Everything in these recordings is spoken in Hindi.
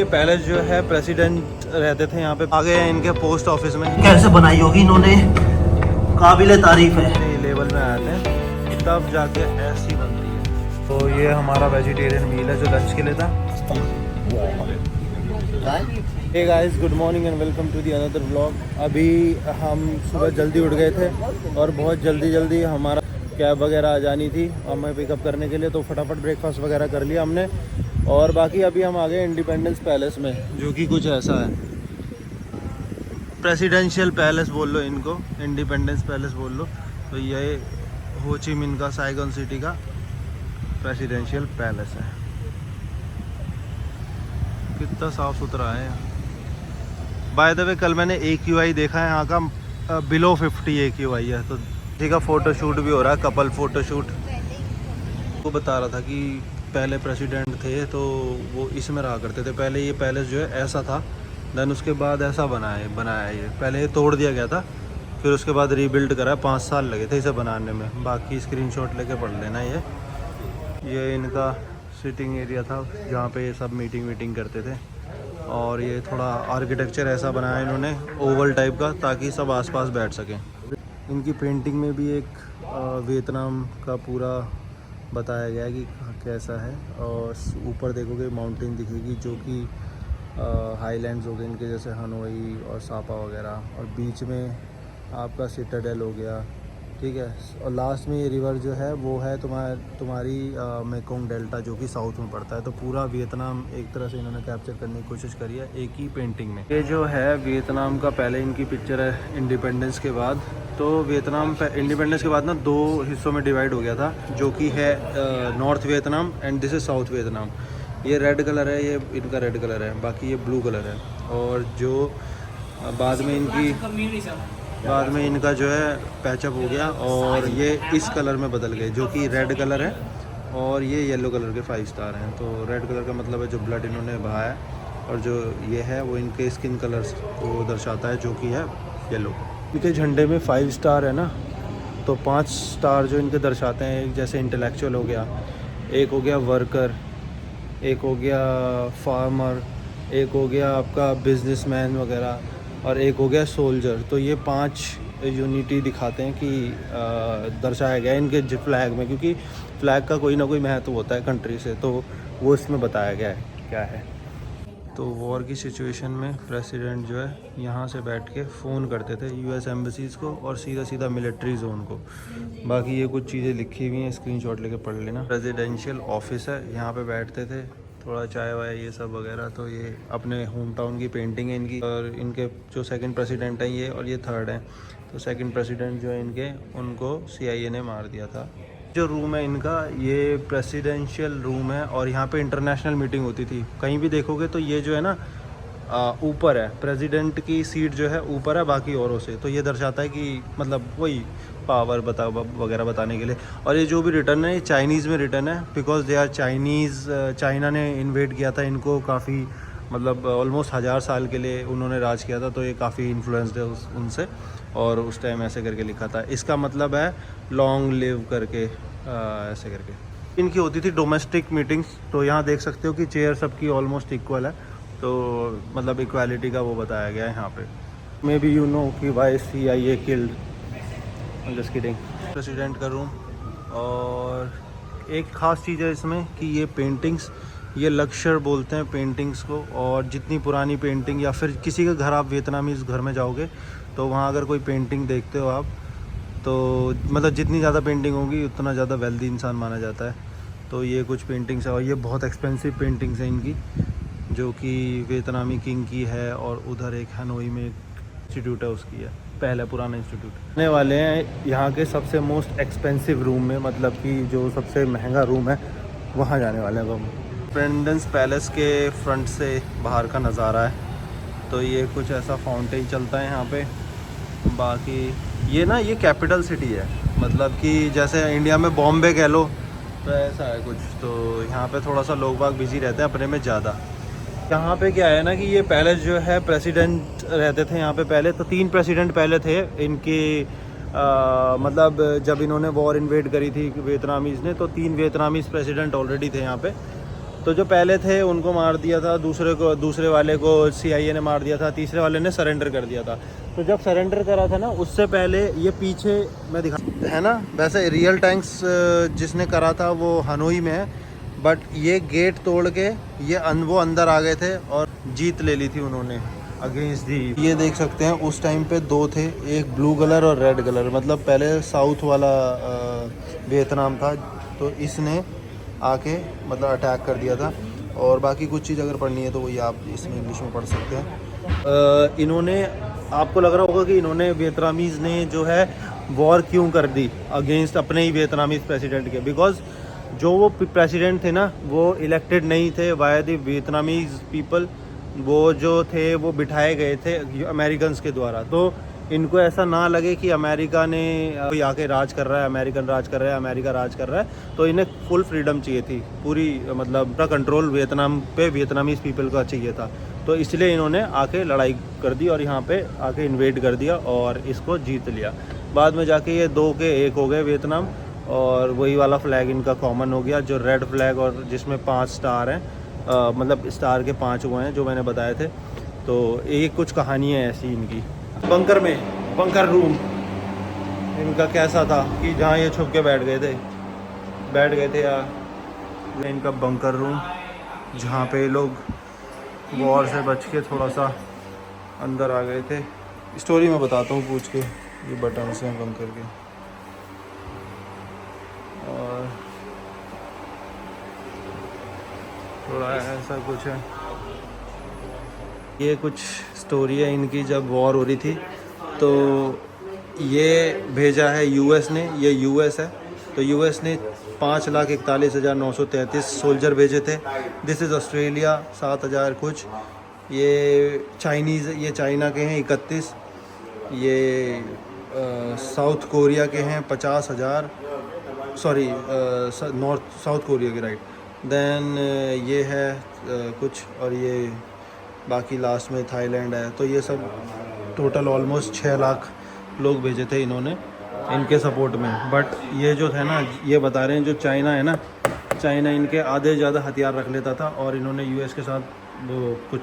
ये पैलेस जो है प्रेसिडेंट रहते थे यहाँ पे, आगे हैं इनके पोस्ट ऑफिस में। कैसे बनाई होगी इन्होंने, काबिले तारीफ है। लेवल में आए थे तब जाके ऐसी बनती है। तो ये हमारा वेजिटेरियन मील है जो लंच के लिए था। Hey guys, good morning and welcome to the another vlog. अभी हम सुबह जल्दी उठ गए थे और बहुत जल्दी हमारा कैब वगैरह आ जानी थी हमें पिकअप करने के लिए, तो फटाफट ब्रेकफास्ट वगैरह कर लिया हमने। और बाकी अभी हम आ गए इंडिपेंडेंस पैलेस में, जो कि कुछ ऐसा है। प्रेसिडेंशियल पैलेस बोल लो इनको, इंडिपेंडेंस पैलेस बोल लो। तो ये हो ची मिन्ह का, साइगन सिटी का प्रेसिडेंशियल पैलेस है। कितना साफ़ सुथरा है। बाय द वे, कल मैंने AQI देखा है यहाँ का, बिलो 50 AQI है। तो किसी का फ़ोटो शूट भी हो रहा है, कपल फ़ोटो शूट। वो बता रहा था कि पहले प्रेसिडेंट थे तो वो इसमें रहा करते थे। पहले ये पैलेस जो है ऐसा था, देन उसके बाद ऐसा बनाया ये। पहले ये तोड़ दिया गया था, फिर उसके बाद रीबिल्ड करा। 5 साल लगे थे इसे बनाने में। बाकी स्क्रीनशॉट लेके पढ़ लेना। ये इनका सिटिंग एरिया था जहाँ पे ये सब मीटिंग करते थे। और ये थोड़ा आर्किटेक्चर ऐसा बनाया इन्होंने, ओवल टाइप का, ताकि सब आसपास बैठ सकें। इनकी पेंटिंग में भी एक वियतनाम का पूरा बताया गया है कि कैसा है। और ऊपर देखोगे माउंटेन दिखेगी, जो कि हाईलैंड्स हो गए इनके, जैसे हनोई और सापा वगैरह। और बीच में आपका सिटाडेल हो गया, ठीक है। और लास्ट में ये रिवर जो है वो है तुम्हारी मेकोंग डेल्टा, जो कि साउथ में पड़ता है। तो पूरा वियतनाम एक तरह से इन्होंने कैप्चर करने की कोशिश करी है एक ही पेंटिंग में। ये जो है वियतनाम का पहले इनकी पिक्चर है इंडिपेंडेंस के बाद। तो वियतनाम इंडिपेंडेंस के बाद ना 2 हिस्सों में डिवाइड हो गया था, जो कि है north Vietnam and this is south Vietnam. ये रेड कलर है, ये इनका रेड कलर है, बाकी ये ब्लू कलर है। और जो बाद में इनका जो है पैचअप हो गया और ये इस कलर में बदल गए, जो कि रेड कलर है। और ये येलो कलर के 5 स्टार हैं। तो रेड कलर का मतलब है जो ब्लड इन्होंने बहाया, और जो ये है वो इनके स्किन कलर्स को दर्शाता है, जो कि है येलो। इनके झंडे में 5 स्टार है ना, तो 5 स्टार जो इनके दर्शाते हैं, एक जैसे इंटेलेक्चुअल हो गया, एक हो गया वर्कर, एक हो गया फार्मर, एक हो गया आपका बिजनेसमैन वगैरह, और एक हो गया सोल्जर। तो ये 5 यूनिटी दिखाते हैं कि दर्शाया गया है इनके फ्लैग में, क्योंकि फ्लैग का कोई ना कोई महत्व होता है कंट्री से, तो वो इसमें बताया गया है क्या है। तो वॉर की सिचुएशन में प्रेसिडेंट जो है यहाँ से बैठ के फ़ोन करते थे US एम्बेसीज़ को और सीधा मिलिट्री जोन को। बाकी ये कुछ चीज़ें लिखी हुई हैं, स्क्रीनशॉट लेके पढ़ लेना। प्रेसिडेंशियल ऑफिस है, यहाँ पे बैठते थे, थोड़ा चाय वाय ये सब वगैरह। तो ये अपने होम टाउन की पेंटिंग है इनकी। और इनके जो सेकंड प्रेसिडेंट हैं ये, और ये थर्ड हैं। तो सेकंड प्रेसिडेंट जो है इनके, उनको CIA ने मार दिया था। जो रूम है इनका, ये प्रेसिडेंशियल रूम है, और यहाँ पे इंटरनेशनल मीटिंग होती थी। कहीं भी देखोगे तो ये जो है ना ऊपर है, प्रेसिडेंट की सीट जो है ऊपर है बाकी औरों से। तो ये दर्शाता है कि मतलब वही पावर वगैरह बताने के लिए। और ये जो भी रिटर्न है, ये चाइनीज़ में रिटर्न है, because they are Chinese. China ने इन्वेड किया था इनको, काफ़ी मतलब ऑलमोस्ट 1000 साल के लिए उन्होंने राज किया था। तो ये काफ़ी इन्फ्लुएंस्ड है उनसे, और उस टाइम ऐसे करके लिखा था। इसका मतलब है लॉन्ग लिव करके, ऐसे करके। इनकी होती थी डोमेस्टिक मीटिंग्स। तो यहाँ देख सकते हो कि चेयर सबकी ऑलमोस्ट इक्वल है, तो मतलब इक्वालिटी का वो बताया गया है यहाँ पे। मे बी यू नो कि why CIA killed, just kidding. President का रूम। और एक ख़ास चीज़ है इसमें कि ये पेंटिंग्स, ये लक्शर बोलते हैं पेंटिंग्स को। और जितनी पुरानी पेंटिंग, या फिर किसी के घर, आप वियतनामीज़ घर में जाओगे तो वहाँ अगर कोई पेंटिंग देखते हो आप, तो मतलब जितनी ज़्यादा पेंटिंग होगी उतना ज़्यादा वेल्दी इंसान माना जाता है। तो ये कुछ पेंटिंग्स है, और ये बहुत एक्सपेंसिव पेंटिंग्स हैं इनकी, जो कि वियतनामी किंग की है। और उधर एक हनोई में एक इंस्टीट्यूट है उसकी है, पहले पुराना इंस्टीट्यूट। आने वाले हैं यहाँ के सबसे मोस्ट एक्सपेंसिव रूम में, मतलब कि जो सबसे महंगा रूम है वहाँ जाने वाले हैं हम। इंडिपेंडेंस पैलेस के फ्रंट से बाहर का नज़ारा है। तो ये कुछ ऐसा फाउंटेन चलता है यहाँ पे। बाकी ये ना, ये कैपिटल सिटी है, मतलब कि जैसे इंडिया में बॉम्बे कह लो, तो ऐसा है कुछ। तो यहाँ पे थोड़ा सा लोग बाग बिजी रहते हैं अपने में ज़्यादा। यहाँ पे क्या है ना कि ये पैलेस जो है, प्रेसिडेंट रहते थे यहाँ पे पहले। तो 3 प्रेसिडेंट पहले थे इनके, मतलब जब इन्होंने वॉर इन्वेड करी थी वियतनामीज़ ने, तो 3 वियतनामीज़ प्रेसिडेंट ऑलरेडी थे यहाँ पे। तो जो पहले थे उनको मार दिया था, दूसरे वाले को CIA ने मार दिया था, तीसरे वाले ने सरेंडर कर दिया था। तो जब सरेंडर करा था ना, उससे पहले ये पीछे मैं दिखा है ना, वैसे रियल टैंक्स जिसने करा था वो हनोई में है, बट ये गेट तोड़ के वो अंदर आ गए थे और जीत ले ली थी उन्होंने अगेंस्ट दी। ये देख सकते हैं उस टाइम पे 2 थे, एक ब्लू कलर और रेड कलर, मतलब पहले साउथ वाला वियतनाम था, तो इसने आके मतलब अटैक कर दिया था। और बाकी कुछ चीज़ अगर पढ़नी है तो वही आप इसमें इंग्लिश में पढ़ सकते हैं। इन्होंने, आपको लग रहा होगा कि इन्होंने वियतनामीज़ ने जो है वॉर क्यों कर दी अगेंस्ट अपने ही वियतनामीज़ प्रेसिडेंट के, बिकॉज जो वो प्रेसिडेंट थे ना वो इलेक्टेड नहीं थे बाय द वियतनामीज़ पीपल, वो जो थे वो बिठाए गए थे अमेरिकन्स के द्वारा। तो इनको ऐसा ना लगे कि अमेरिका ने कोई आके राज कर रहा है, अमेरिकन राज कर रहा है, अमेरिका राज कर रहा है, तो इन्हें फुल फ्रीडम चाहिए थी, पूरी मतलब पूरा कंट्रोल वियतनाम पे वियतनामीज़ पीपल का चाहिए था। तो इसलिए इन्होंने आके लड़ाई कर दी और यहाँ पे आके इन्वेड कर दिया और इसको जीत लिया। बाद में जाके ये 2 के 1 हो गए वियतनाम, और वही वाला फ्लैग इनका कॉमन हो गया जो रेड फ्लैग और जिसमें 5 स्टार हैं, मतलब स्टार के 5 हुए हैं जो मैंने बताए थे। तो ये कुछ कहानी है ऐसी इनकी। बंकर में, बंकर रूम इनका कैसा था कि जहाँ ये छुप के बैठ गए थे यार। इनका बंकर रूम जहाँ पे लोग वॉर से बच के थोड़ा सा अंदर आ गए थे। स्टोरी मैं बताता हूँ पूछ के। ये बटन से हैं बंकर के, और थोड़ा ऐसा कुछ है। ये कुछ स्टोरी है इनकी, जब वॉर हो रही थी तो ये भेजा है यूएस ने, ये यूएस है, तो यूएस ने 5,41,933 सोल्जर भेजे थे। दिस इज़ ऑस्ट्रेलिया 7,000 कुछ। ये चाइनीज़, ये चाइना के हैं 31, ये साउथ कोरिया के हैं 50,000, सॉरी नॉर्थ साउथ कोरिया के, राइट। देन ये है कुछ, और ये बाकी लास्ट में थाईलैंड है। तो ये सब टोटल ऑलमोस्ट 6 लाख लोग भेजे थे इन्होंने इनके सपोर्ट में। बट ये जो है ना, ये बता रहे हैं जो चाइना है ना, चाइना इनके आधे ज़्यादा हथियार रख लेता था, और इन्होंने यूएस के साथ वो कुछ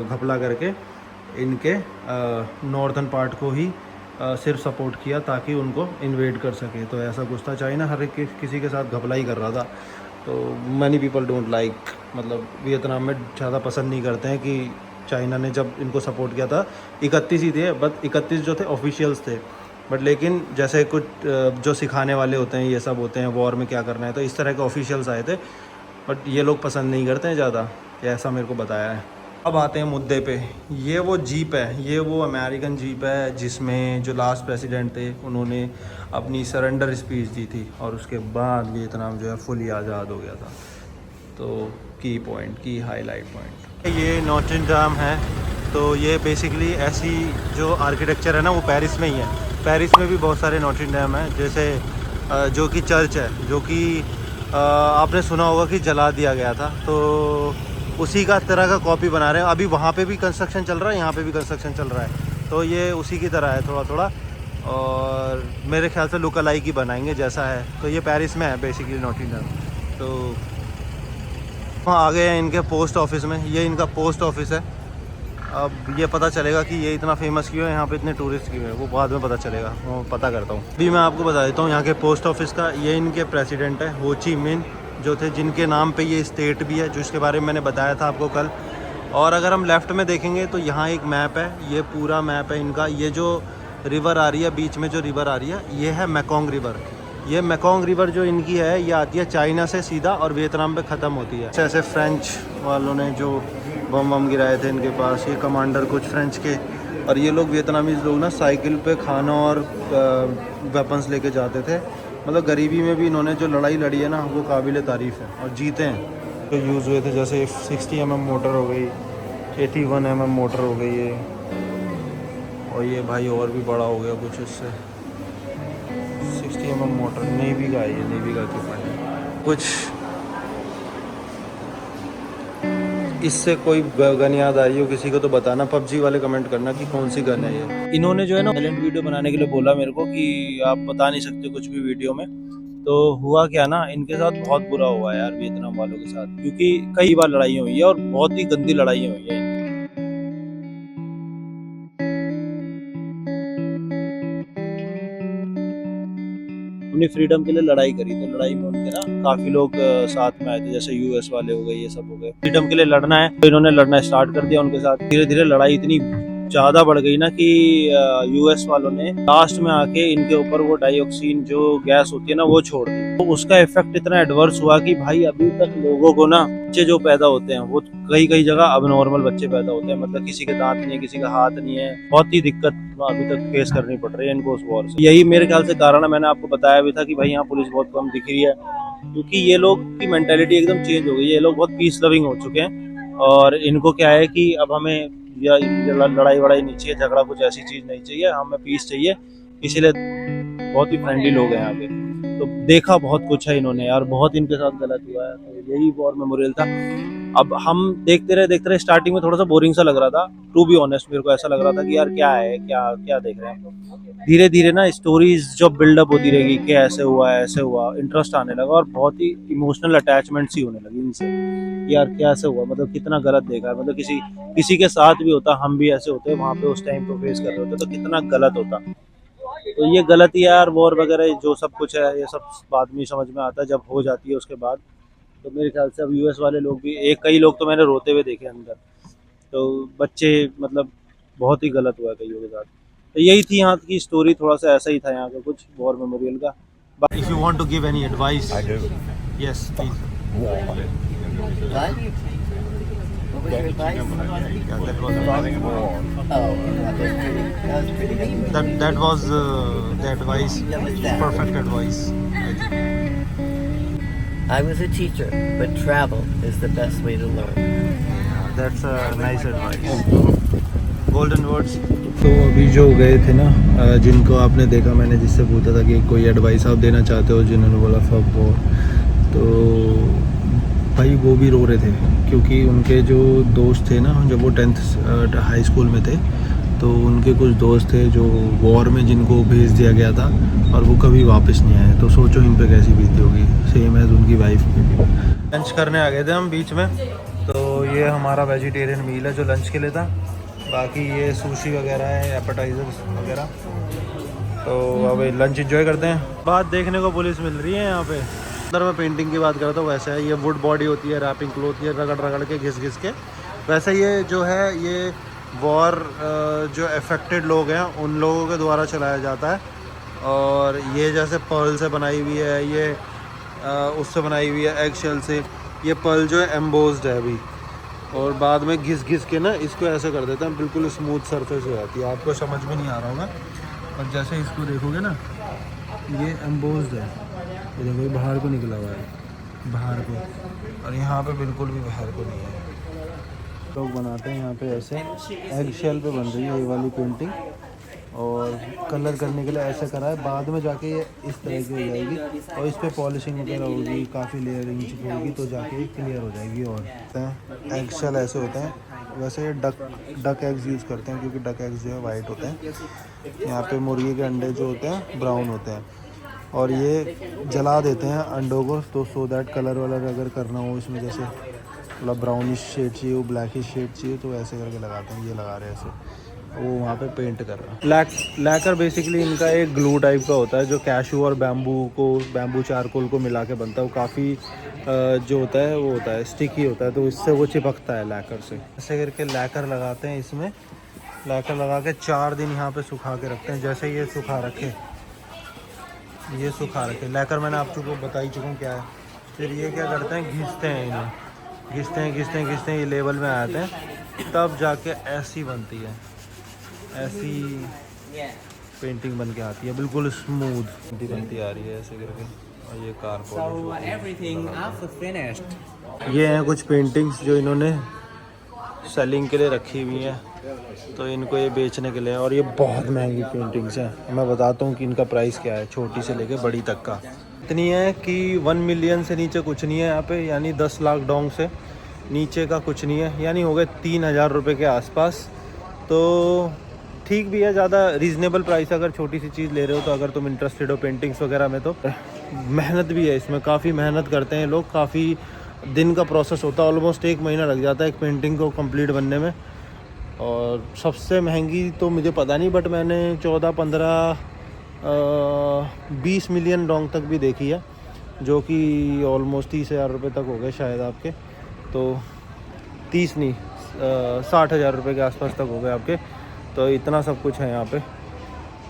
घपला करके इनके नॉर्थन पार्ट को ही सिर्फ सपोर्ट किया ताकि उनको इन्वेड कर सके। तो ऐसा कुछ था, चाइना हर एक किसी के साथ घपला ही कर रहा था। तो मैनी पीपल डोंट लाइक, मतलब वियतनाम में ज़्यादा पसंद नहीं करते हैं कि चाइना ने जब इनको सपोर्ट किया था। 31 ही थे, बट 31 जो थे ऑफिशियल्स थे, बट लेकिन जैसे कुछ जो सिखाने वाले होते हैं, ये सब होते हैं वॉर में क्या करना है, तो इस तरह के ऑफिशियल्स आए थे। बट ये लोग पसंद नहीं करते हैं ज़्यादा, ऐसा मेरे को बताया है। अब आते हैं मुद्दे पे। ये वो जीप है, ये वो अमेरिकन जीप है जिसमें जो लास्ट प्रेसिडेंट थे उन्होंने अपनी सरेंडर स्पीच दी थी, और उसके बाद वियतनाम जो है फुली आज़ाद हो गया था। तो की पॉइंट, की हाईलाइट पॉइंट, ये नॉट्रे डेम है। तो ये बेसिकली ऐसी जो आर्किटेक्चर है ना वो पेरिस में ही है। पेरिस में भी बहुत सारे नॉट्रे डेम हैं, जैसे जो कि चर्च है, जो कि आपने सुना होगा कि जला दिया गया था, तो उसी का तरह का कॉपी बना रहे हैं। अभी वहाँ पे भी कंस्ट्रक्शन चल रहा है, यहाँ पे भी कंस्ट्रक्शन चल रहा है, तो ये उसी की तरह है थोड़ा थोड़ा, और मेरे ख्याल से लुक अलाइक ही बनाएंगे जैसा है। तो ये पेरिस में है बेसिकली नॉट्रे डेम। तो वहाँ आ गए हैं इनके पोस्ट ऑफिस में, ये इनका पोस्ट ऑफिस है। अब ये पता चलेगा कि ये इतना फेमस क्यों है, यहाँ पे इतने टूरिस्ट क्यों है, वो बाद में पता चलेगा, वो पता करता हूँ। अभी मैं आपको बता देता हूँ यहाँ के पोस्ट ऑफिस का। ये इनके प्रेसिडेंट है हो ची मिन, जो थे, जिनके नाम पे ये स्टेट भी है, जिसके बारे में मैंने बताया था आपको कल। और अगर हम लेफ़्ट में देखेंगे तो यहाँ एक मैप है, ये पूरा मैप है इनका। ये जो रिवर आ रही है, बीच में जो रिवर आ रही है, ये है मेकोंग रिवर। ये मेकोंग रिवर जो इनकी है, ये आती है चाइना से सीधा और वियतनाम पे ख़त्म होती है। ऐसे फ्रेंच वालों ने जो बम वम गिराए थे इनके पास, ये कमांडर कुछ फ्रेंच के, और ये लोग वियतनामीज़ लोग ना साइकिल पे खाना और वेपन्स लेके जाते थे। मतलब गरीबी में भी इन्होंने जो लड़ाई लड़ी है ना, वो काबिल तारीफ़ है, और जीते हैं। जो यूज़ हुए थे जैसे 60 mm मोटर हो गई, 81 mm मोटर हो गई है, और ये भाई और भी बड़ा हो गया कुछ इससे, 60 mm मोटर, नेवी का है ये, नेवी का इक्विपमेंट है। कुछ इससे कोई गन याद आ रही हो किसी को तो बताना, पबजी वाले कमेंट करना कि कौन सी गन है ये। इन्होंने जो है ना साइलेंट वीडियो बनाने के लिए बोला मेरे को कि आप बता नहीं सकते कुछ भी वीडियो में, तो हुआ क्या ना, इनके साथ बहुत बुरा हुआ है यार वियतनाम वालों के साथ, क्योंकि कई बार लड़ाई हुई है और बहुत ही गंदी लड़ाई हुई है। अपनी फ्रीडम के लिए लड़ाई करी, तो लड़ाई में उनके ना काफी लोग साथ में आए थे, जैसे यूएस वाले हो गए, ये सब हो गए। फ्रीडम के लिए लड़ना है तो इन्होंने लड़ना स्टार्ट कर दिया उनके साथ। धीरे धीरे लड़ाई इतनी ज्यादा बढ़ गई ना कि यूएस वालों ने लास्ट में आके इनके ऊपर वो डाइऑक्सिन जो गैस होती है ना वो छोड़ दी। तो उसका इफेक्ट इतना एडवर्स हुआ कि भाई अभी तक लोगों को ना बच्चे जो पैदा होते हैं वो कई कई जगह अब नॉर्मल बच्चे पैदा होते हैं, मतलब किसी के दांत नहीं है, किसी का हाथ नहीं है, बहुत ही दिक्कत अभी तक फेस करनी पड़ रही है इनको उस वॉर से। यही मेरे ख्याल से कारण है, मैंने आपको बताया भी था कि भाई यहाँ पुलिस बहुत कम दिख रही है, क्योंकि ये लोग की मेंटेलिटी एकदम चेंज हो गई है। ये लोग बहुत पीस लविंग हो चुके हैं और इनको क्या है कि अब हमें या लड़ाई वड़ाई नहीं चाहिए, झगड़ा कुछ ऐसी चीज नहीं चाहिए, हमें पीस चाहिए, इसीलिए बहुत ही फ्रेंडली लोग हैं यहाँ पे। तो देखा बहुत कुछ है इन्होंने यार, बहुत इनके साथ गलत हुआ है, तो यही वॉर मेमोरियल था। अब हम देखते रहे स्टार्टिंग में थोड़ा सा बोरिंग सा लग रहा था, टू बी ऑनेस्ट। मेरे को ऐसा लग रहा था कि यार क्या है, क्या क्या देख रहे हैं। धीरे धीरे ना स्टोरीज जब बिल्डअप होती रहेगी कि ऐसे हुआ ऐसे हुआ, इंटरेस्ट आने लगा और बहुत ही इमोशनल अटैचमेंट सी होने लगी इनसे। यार क्या ऐसे हुआ, मतलब कितना गलत देखा है, मतलब किसी के साथ भी होता, हम भी ऐसे होते वहां पे उस टाइम पे फेस कर रहे होते, तो कितना गलत होता। तो ये गलत ही है यार, वॉर वगैरह जो सब कुछ है ये सब बाद में समझ में आता है जब हो जाती है उसके बाद। तो मेरे ख्याल से अब यूएस वाले लोग भी, एक कई लोग तो मैंने रोते हुए देखे अंदर, तो बच्चे मतलब बहुत ही गलत हुआ है कईयों के साथ। तो यही थी यहाँ की स्टोरी, थोड़ा सा ऐसा ही था यहाँ का कुछ वॉर मेमोरियल का। If you want to give any advice, I do. Yes please. War. What was your advice? That was Fighting a war. Oh, that was pretty good. That was the advice, That was that. Perfect advice. I was a teacher, but travel is the best way to learn. That's a nice advice, golden words. तो अभी जो गए थे ना, जिनको आपने देखा, मैंने जिससे पूछा था कि कोई एडवाइस आप देना चाहते हो, जिन्होंने बोला फक वॉर, तो भाई वो भी रो रहे थे, क्योंकि उनके जो दोस्त थे ना, जब वो 10th हाई स्कूल में थे, तो उनके कुछ दोस्त थे जो वॉर में जिनको भेज दिया गया था और वो कभी वापस नहीं आए। तो सोचो इन पे कैसी बीती होगी, सेम एज उनकी वाइफ पे भी। लंच करने आ गए थे हम बीच में, तो ये हमारा वेजिटेरियन मील है जो लंच के लिए था, बाकी ये सुशी वगैरह है, एपेटाइजर्स वगैरह। तो अब लंच एंजॉय करते हैं। बात देखने को पुलिस मिल रही है यहाँ पे। अंदर मैं पेंटिंग की बात करता हूँ, वैसे है ये वुड बॉडी होती है, रैपिंग क्लोथ, ये रगड़ रगड़ के घिस घिस के। वैसे ये जो है ये वॉर जो अफेक्टेड लोग हैं उन लोगों के द्वारा चलाया जाता है। और ये जैसे पर्ल से बनाई हुई है, ये उससे बनाई हुई है एग शेल से। ये पर्ल जो है एम्बोस्ड है अभी, और बाद में घिस घिस के ना इसको ऐसे कर देते हैं, बिल्कुल स्मूथ सरफेस हो जाती है। आपको समझ में नहीं आ रहा होगा, और जैसे इसको देखोगे ना, ये एम्बोस्ड है, ये देखो ये बाहर को निकला हुआ है, बाहर को, और यहाँ पे बिल्कुल भी बाहर को नहीं है। लोग बनाते हैं यहाँ पे ऐसे, एग शेल पे बन रही है ये वाली पेंटिंग, और कलर करने के लिए ऐसे करा है, बाद में जाके ये इस तरह की हो जाएगी और इस पर पॉलिशिंग वगैरह होगी, काफ़ी लेयरिंग होगी, तो जाके क्लियर हो जाएगी। और एग शेल ऐसे होते हैं, वैसे ये डक एग्स यूज़ करते हैं, क्योंकि डक एग्स जो है वाइट होते हैं। यहाँ पे मुर्गी के अंडे जो होते हैं ब्राउन होते हैं, और ये जला देते हैं अंडों को, तो सो दैट कलर वलर अगर करना हो इसमें, जैसे मतलब ब्राउनिश शेड चाहिए हो, ब्लैकिश शेड चाहिए, तो ऐसे करके लगाते हैं। ये लगा रहे हैं ऐसे, वो वहाँ पे पेंट कर रहा है। लैकर बेसिकली इनका एक ग्लू टाइप का होता है, जो कैशू और बैम्बू चारकोल को मिला के बनता है। वो काफ़ी जो होता है वो होता है स्टिकी होता है, तो इससे वो चिपकता है लैकर से। ऐसे करके लैकर लगाते हैं इसमें, लैकर लगा के 4 दिन यहाँ पे सुखा के रखते हैं। जैसे ये सुखा रखे, ये सुखा रखे लैकर, मैंने आपको बता ही चुका हूँ क्या है। फिर ये क्या करते हैं, घिसते हैं इन्हें, घिसते हैं, ये लेवल में आते हैं, तब जाके ऐसी बनती है, ऐसी पेंटिंग बन के आती है, बिल्कुल स्मूथ बनती आ रही है ऐसे करके। और ये कार ये हैं कुछ पेंटिंग्स जो इन्होंने सेलिंग के लिए रखी हुई हैं, तो इनको ये बेचने के लिए। और ये बहुत महंगी पेंटिंग्स हैं, मैं बताता हूँ कि इनका प्राइस क्या है, छोटी से लेके बड़ी तक का। इतनी है कि 1 मिलियन से नीचे कुछ नहीं है यहाँ पे, यानी 10 लाख डोंग से नीचे का कुछ नहीं है, यानी हो गए 3000 रुपये के आसपास। तो ठीक भी है, ज़्यादा रीज़नेबल प्राइस अगर छोटी सी चीज़ ले रहे हो तो, अगर तुम इंटरेस्टेड हो पेंटिंग्स वगैरह में तो। मेहनत भी है इसमें, काफ़ी मेहनत करते हैं लोग, काफ़ी दिन का प्रोसेस होता है, ऑलमोस्ट 1 महीना लग जाता है एक पेंटिंग को कंप्लीट बनने में। और सबसे महंगी तो मुझे पता नहीं, बट मैंने 14, 15, 20 मिलियन डोंग तक भी देखी है, जो कि ऑलमोस्ट 30,000 रुपये तक हो गए शायद आपके, तो 30 नहीं 60,000 रुपये के आसपास तक हो गए आपके। तो इतना सब कुछ है यहाँ पे।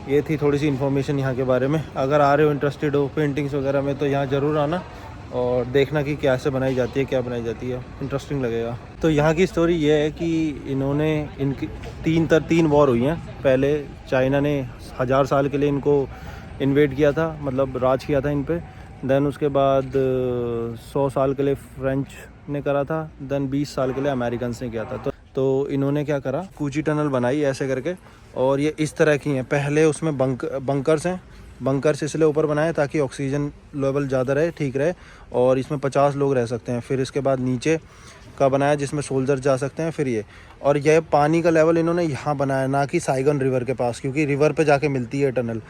ये थी थोड़ी सी इन्फॉर्मेशन यहाँ के बारे में। अगर आ रहे हो, इंटरेस्टेड हो पेंटिंग्स वगैरह में, तो यहाँ ज़रूर आना और देखना कि कैसे बनाई जाती है, क्या बनाई जाती है, इंटरेस्टिंग लगेगा। तो यहाँ की स्टोरी ये है कि इन्होंने इनकी 3 वॉर हुई हैं। पहले चाइना ने 1000 साल के लिए इनको इन्वेड किया था, मतलब राज किया था इन पे। देन उसके बाद 100 साल के लिए फ्रेंच ने करा था। देन 20 साल के लिए अमेरिकन्स ने किया था। तो इन्होंने क्या करा, कूची टनल बनाई ऐसे करके, और ये इस तरह की हैं। पहले उसमें बंकर्स हैं, बंकर्स इसलिए ऊपर बनाए ताकि ऑक्सीजन लेवल ज़्यादा रहे, ठीक रहे, और इसमें 50 लोग रह सकते हैं। फिर इसके बाद नीचे का बनाया जिसमें सोल्जर जा सकते हैं। फिर ये, और यह पानी का लेवल इन्होंने यहाँ बनाया, ना कि साइगन रिवर के पास, क्योंकि रिवर पे जाके मिलती है टनल।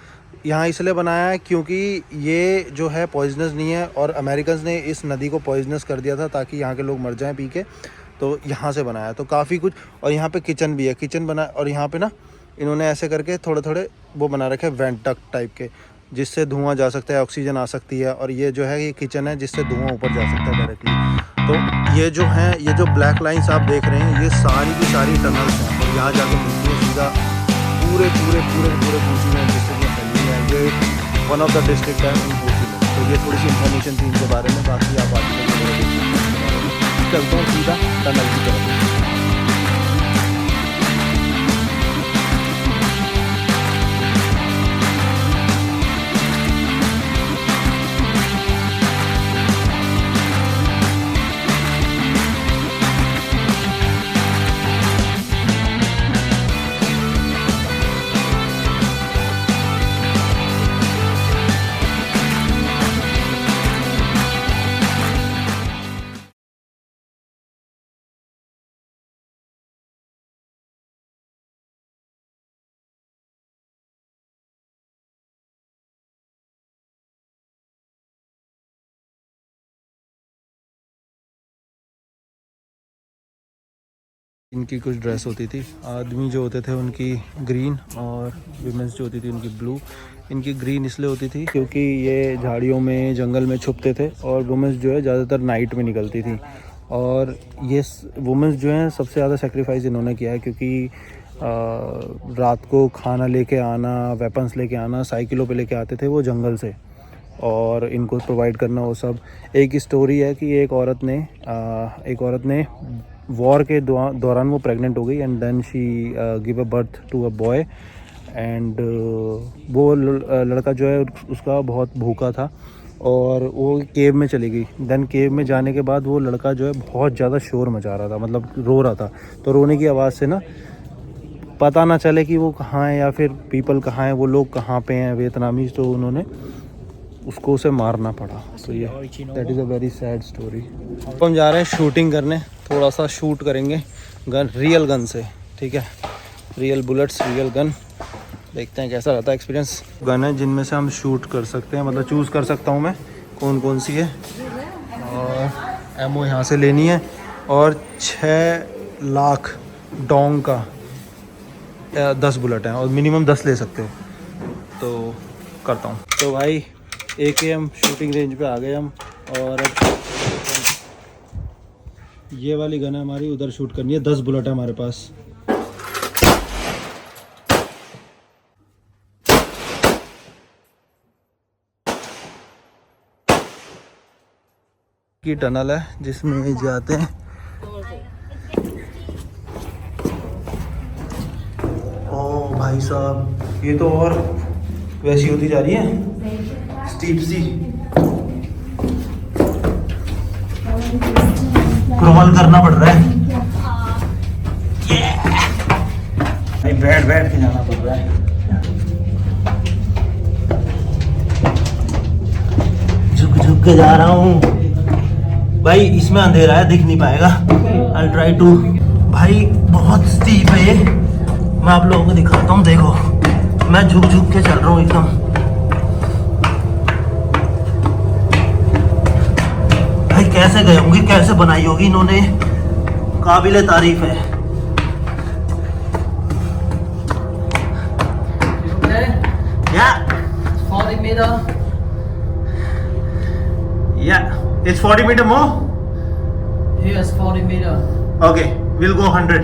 यहाँ इसलिए बनाया है क्योंकि ये जो है पॉइजनस नहीं है, और अमेरिकन्स ने इस नदी को पॉइजनस कर दिया था ताकि यहाँ के लोग मर जाएं पी के। तो यहाँ से बनाया, तो काफ़ी कुछ। और यहाँ पे किचन भी है, किचन बना, और यहाँ पे ना इन्होंने ऐसे करके थोड़े थोड़े वो बना रखे वेंट डक्ट टाइप के, जिससे धुआं जा सकता है, ऑक्सीजन आ सकती है। और ये जो है ये किचन है जिससे धुआं ऊपर जा सकता है डायरेक्टली। तो ये जो है, ये जो ब्लैक लाइंस आप देख रहे हैं, ये सारी की सारी टनल्स हैं, और यहाँ जाके मिलती है सीधा पूरे कोची में डिस्ट्रिक्ट में फैली है। ये वन ऑफ द डिस्ट्रिक्ट है इन कोची में। तो ये थोड़ी सी इन्फॉर्मेशन थी इनके बारे में। बाकी आप आगे चलता हूँ सीधा टनल की तरफ। इनकी कुछ ड्रेस होती थी, आदमी जो होते थे उनकी ग्रीन, और विमेंस जो होती थी उनकी ब्लू। इनकी ग्रीन इसलिए होती थी क्योंकि ये झाड़ियों में, जंगल में छुपते थे, और वुमेंस जो है ज़्यादातर नाइट में निकलती थी। और ये वुमेंस जो हैं सबसे ज़्यादा सेक्रीफाइस इन्होंने किया है, क्योंकि रात को खाना लेके आना, वेपन्स लेके आना, साइकिलों पे लेके आते थे वो जंगल से, और इनको प्रोवाइड करना वो सब। एक स्टोरी है कि एक औरत ने वॉर के दौरान वो प्रेग्नेंट हो गई, and then she give a birth to a boy, एंड वो लड़का जो है उसका बहुत भूखा था, और वो केव में चली गई। देन केव में जाने के बाद वो लड़का जो है बहुत ज़्यादा शोर मचा रहा था, मतलब रो रहा था। तो रोने की आवाज़ से ना पता ना चले कि वो कहाँ है, या फिर पीपल कहाँ है, वो लोग कहाँ पे हैं वियतनामीज, तो उन्होंने उसको उसे मारना पड़ा। तो ये that is a very sad story. तो हम जा रहे हैं शूटिंग करने, थोड़ा सा शूट करेंगे गन, रियल गन से, ठीक है, रियल बुलेट्स, रियल गन। देखते हैं कैसा रहता है एक्सपीरियंस। गन है जिनमें से हम शूट कर सकते हैं, मतलब चूज़ कर सकता हूँ मैं कौन कौन सी है, और एमओ यहाँ से लेनी है, और 6 लाख डोंग का 10 बुलेट हैं, और मिनिमम 10 ले सकते हो। तो करता हूँ। तो भाई AKM शूटिंग रेंज पे आ गए हम, और ये वाली गन है हमारी, उधर शूट करनी है। 10 बुलेट है हमारे पास। की टनल है जिसमें जाते हैं। ओ भाई साहब, ये तो और वैसी होती जा रही है, स्टीप सी। क्रॉल करना पड़ रहा है, बैठ बैठ के जाना पड़ रहा है। झुक झुक के जा रहा हूँ भाई, इसमें अंधेरा है, दिख नहीं पाएगा। I'll try to। भाई बहुत स्टीप है ये, मैं आप लोगों को दिखाता हूँ। देखो मैं झुक झुक के चल रहा हूँ एकदम। कैसे गए होंगे, कैसे बनाई होगी इन्होंने, काबिले तारीफ है। Okay, या 40 meter. या it's 40 metre more. Here's 40 meter. Okay will go 100।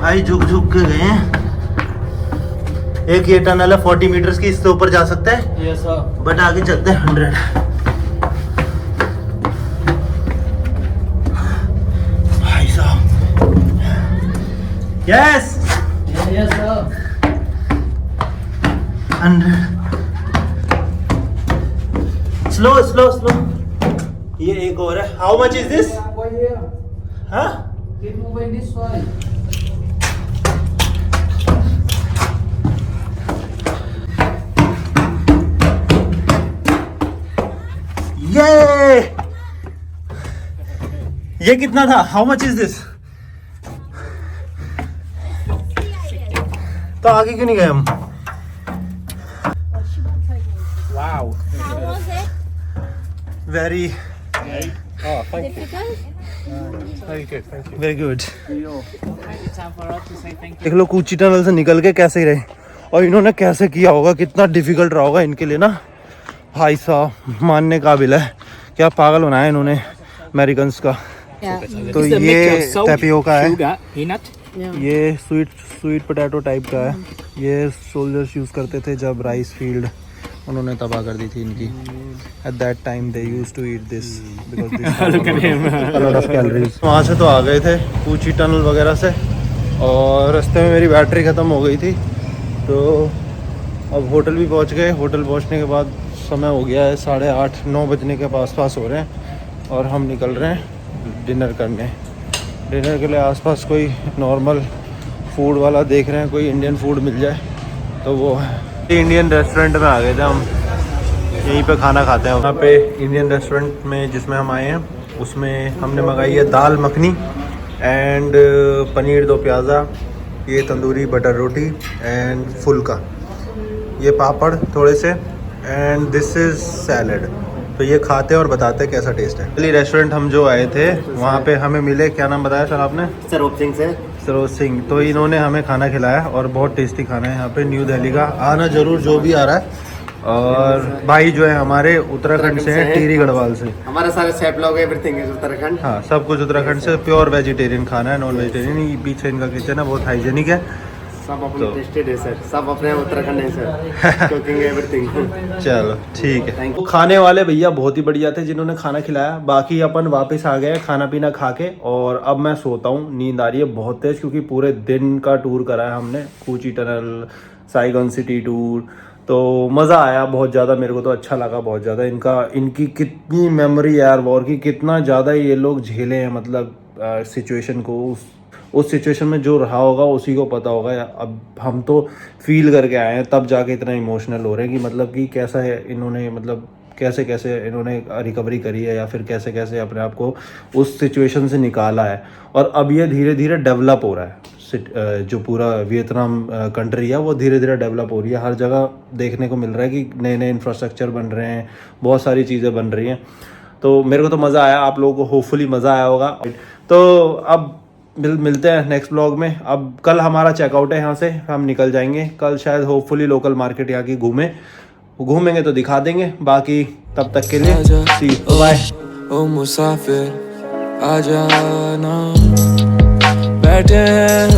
भाई झुक झुक के गए हैं। एक ये टनल है 40 मीटर्स की, इससे ऊपर जा सकते हैं, Yes, sir. बट आगे चलते हैं 100। भाई साहब yes Yeah, yes, sir. 100। Slow slow slow. ये एक और है। How much is this? Over here. हाँ Keep moving this way. ये कितना था? How much is this? तो आगे क्यों नहीं गए हम? How was it? Very Difficult? Very good. देख लो कूची टनल से निकल के कैसे ही रहे, और इन्होंने कैसे किया होगा, कितना डिफिकल्ट रहा होगा इनके लिए ना। भाई साहब मानने काबिल है, क्या पागल बनाया इन्होंने अमेरिकन्स का। तो ये टैपियोका है, ये स्वीट पोटैटो टाइप का है। ये सोल्जर्स यूज़ करते थे जब राइस फील्ड उन्होंने तबाह कर दी थी इनकी। At that time they used to eat this because this lot of calories. वहाँ से तो आ गए थे कूची टनल वगैरह से, और रास्ते में मेरी बैटरी ख़त्म हो गई थी, तो अब होटल भी पहुँच गए। होटल पहुँचने के बाद समय हो गया है 8:30-9 बजने के पास हो रहे हैं, और हम निकल रहे हैं डिनर करने। डिनर के लिए आसपास कोई नॉर्मल फूड वाला देख रहे हैं, कोई इंडियन फूड मिल जाए तो वो है। इंडियन रेस्टोरेंट में आ गए थे हम, यहीं पे खाना खाते हैं। यहाँ पे इंडियन रेस्टोरेंट में जिसमें हम आए हैं उसमें हमने मंगाई है दाल मखनी एंड पनीर दो प्याज़ा, ये तंदूरी बटर रोटी एंड फुल्का, ये पापड़ थोड़े से, एंड दिस इज़ सैलड। तो ये खाते और बताते कैसा टेस्ट है। पहले रेस्टोरेंट हम जो आए थे वहाँ पे हमें मिले, क्या नाम बताया सर आपने? सरोज सिंह से। सरोज सिंह। तो इन्होंने हमें खाना खिलाया और बहुत टेस्टी खाना है यहाँ पे। न्यू दिल्ली का आना जरूर जो भी आ रहा है। और भाई जो है हमारे उत्तराखंड से हैं, टिहरी गढ़वाल से। हमारे सारे शेफ लोग एवरीथिंग इज उत्तराखंड। हाँ सब कुछ उत्तराखंड से। प्योर वेजिटेरियन खाना है, नॉन वेजिटेरियन। पीछे इनका किचन है, बहुत हाइजेनिक है। सब अपने टेस्टेड है सर, सब अपने उत्तराखंड है सर, कुकिंग एवरीथिंग। चलो ठीक है। Thank you. खाने वाले भैया बहुत ही बढ़िया थे जिन्होंने खाना खिलाया। बाकी अपन वापस आ गए खाना पीना खा के, और अब मैं सोता हूँ। नींद आ रही है बहुत तेज, क्योंकि पूरे दिन का टूर करा है हमने, कूची टनल, साइगन सिटी टूर। तो मज़ा आया बहुत ज़्यादा, मेरे को तो अच्छा लगा बहुत ज़्यादा। इनकी कितनी मेमोरी यार वॉर की, कितना ज़्यादा ये लोग झेले हैं, मतलब सिचुएशन को। उस सिचुएशन में जो रहा होगा उसी को पता होगा। अब हम तो फील करके आए हैं, तब जाके इतना इमोशनल हो रहे हैं कि मतलब कि कैसा है इन्होंने, मतलब कैसे कैसे इन्होंने रिकवरी करी है, या फिर कैसे कैसे अपने आप को उस सिचुएशन से निकाला है। और अब ये धीरे धीरे डेवलप हो रहा है। जो पूरा वियतनाम कंट्री है वो धीरे धीरे डेवलप हो रही है। हर जगह देखने को मिल रहा है कि नए नए इंफ्रास्ट्रक्चर बन रहे हैं, बहुत सारी चीज़ें बन रही हैं। तो मेरे को तो मज़ा आया, आप लोगों को होपफुली मज़ा आया होगा। तो अब मिलते हैं नेक्स्ट ब्लॉग में। अब कल हमारा चेकआउट है, यहाँ से हम निकल जाएंगे। कल शायद होपफुली लोकल मार्केट यहाँ की घूमेंगे तो दिखा देंगे। बाकी तब तक के लिए सी यू, बाय। ओ मुसाफिर आ जाना, बैठे हैं